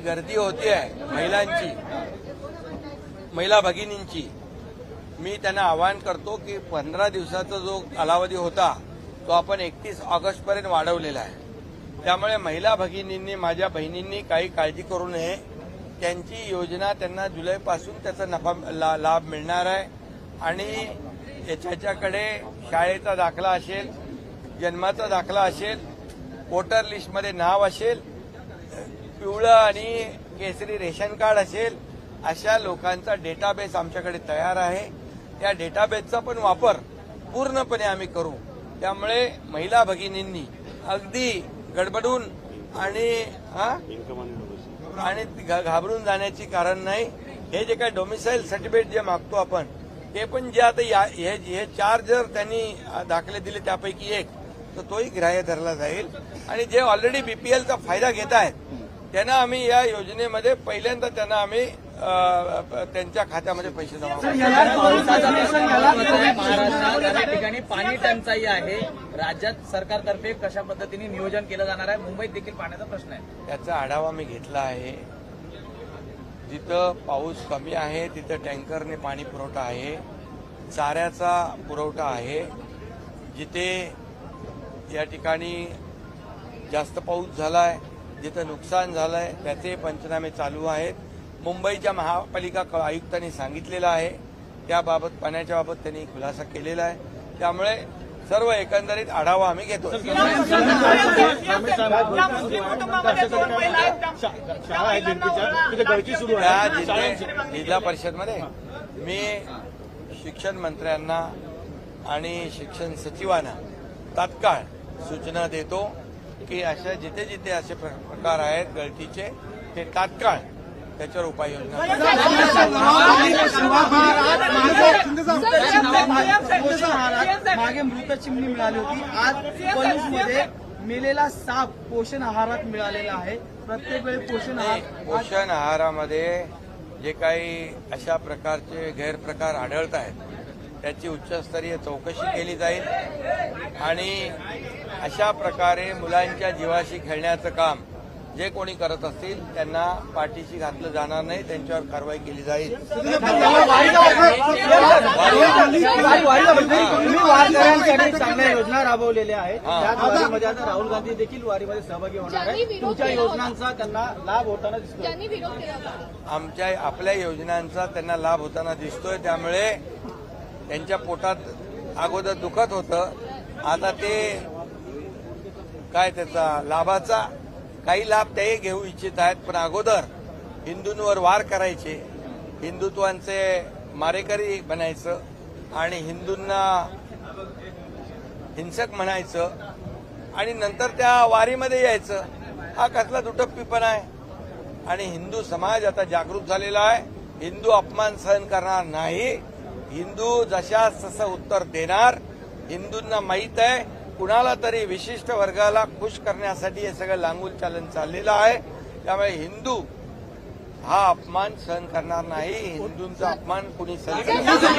गर्दी होती आहे महिलांची, महिला भगिनींची, मी त्यांना आवाहन करतो की 15 दिवसाचा जो कालावधी होता तो आपण 31 ऑगस्टपर्यंत वाढवलेला आहे. त्यामुळे महिला भगिनींनी, माझ्या बहिणींनी काही काळजी करू नये. त्यांची योजना त्यांना जुलैपासून त्याचा लाभ मिळणार आहे आणि त्याच्याकडे शाळेचा दाखला असेल, जन्माचा दाखला असेल, वोटर लिस्टमध्ये नाव असेल, पिवळं आणि केसरी रेशन कार्ड असेल, अशा लोकांचा डेटाबेस आमच्याकडे तयार आहे. त्या डेटाबेसचा पण वापर पूर्णपणे आम्ही करू. त्यामुळे महिला भगिनींनी अगदी गडबडून आणि घाबरून जाण्याची कारण नाही. हे जे काही डोमिसाईल सर्टिफिकेट जे मागतो आपण, ते पण जे आता हे 4 जर त्यांनी दाखले दिले त्यापैकी एक, तर तोही ग्राह्य धरला जाईल. आणि जे ऑलरेडी बीपीएलचा फायदा घेत आहेत त्यांना आम्ही या योजनेमध्ये पहिल्यांदा त्यांना आम्ही त्यांच्या खात्यामध्ये पैसे जमा करू. महाराष्ट्रात या ठिकाणी पाणी टंचाई आहे. राज्यात सरकारतर्फे कशा पद्धतीने नियोजन केलं जाणार आहे? मुंबईत देखील पाण्याचा प्रश्न आहे. त्याचा आढावा मी घेतला आहे. जिथं पाऊस कमी आहे तिथं टँकरने पाणी पुरवठा आहे, चाऱ्याचा पुरवठा आहे. जिथे या ठिकाणी जास्त पाऊस झालाय, जिथं नुकसान झालंय त्याचे पंचनामे चालू आहेत. मुंबईच्या महापालिका आयुक्तांनी सांगितलेलं आहे, त्याबाबत पाण्याच्या बाबत त्यांनी खुलासा केलेला आहे. त्यामुळे सर्व एकंदरीत आढावा आम्ही घेतो. जिल्हा परिषदमध्ये मी शिक्षण मंत्र्यांना आणि शिक्षण सचिवांना तात्काळ सूचना देतो की अशा जिथे जिथे असे प्रकार आहेत गळतीचे, ते तात्काळ त्याच्यावर उपाययोजना. मागे मृत चिमणी मिळाली होती, आज पलूसमध्ये मेलेला साप पोषण आहारात मिळालेला आहे. प्रत्येक वेळी पोषण आहारामध्ये जे काही अशा प्रकारचे गैरप्रकार आढळत आहेत त्याची उच्चस्तरीय चौकशी केली जाईल आणि अशा प्रकारे मुलांच्या जीवाशी खेळण्याचं काम जे कोणी करत असतील त्यांना पाठीशी घातलं जाणार नाही, त्यांच्यावर कारवाई केली जाईल. चांगल्या योजना राबवलेल्या आहेत. त्याच वारीमध्ये आता राहुल गांधी देखील वारीमध्ये सहभागी होणार आहे. तुमच्या योजनांचा त्यांना लाभ होताना दिसतोय. आपल्या योजनांचा त्यांना लाभ होताना दिसतोय. त्यामुळे त्यांच्या पोटात अगोदर दुखत होतं, आता ते काय त्याचा लाभाचा काही लाभ ते घेऊ इच्छित आहेत. पण अगोदर हिंदूंवर वार करायचे, हिंदुत्वांचे मारेकरी बनायचं आणि हिंदूंना हिंसक म्हणायचं आणि नंतर त्या वारीमध्ये यायचं, हा कसला दुटप्पीपणा आहे. आणि हिंदू समाज आता जागृत झालेला आहे. हिंदू अपमान सहन करणार नाही. हिंदू जशास तसं उत्तर देणार. हिंदूंना माहीत आहे कुणाला तरी विशिष्ट वर्गाला खुश करण्यासाठी हे सगळं लांगूल चालन चाललेलं आहे. त्यामुळे हिंदू हा अपमान सहन करणार नाही. हिंदूंचा अपमान कुणी सहन करणार नाही.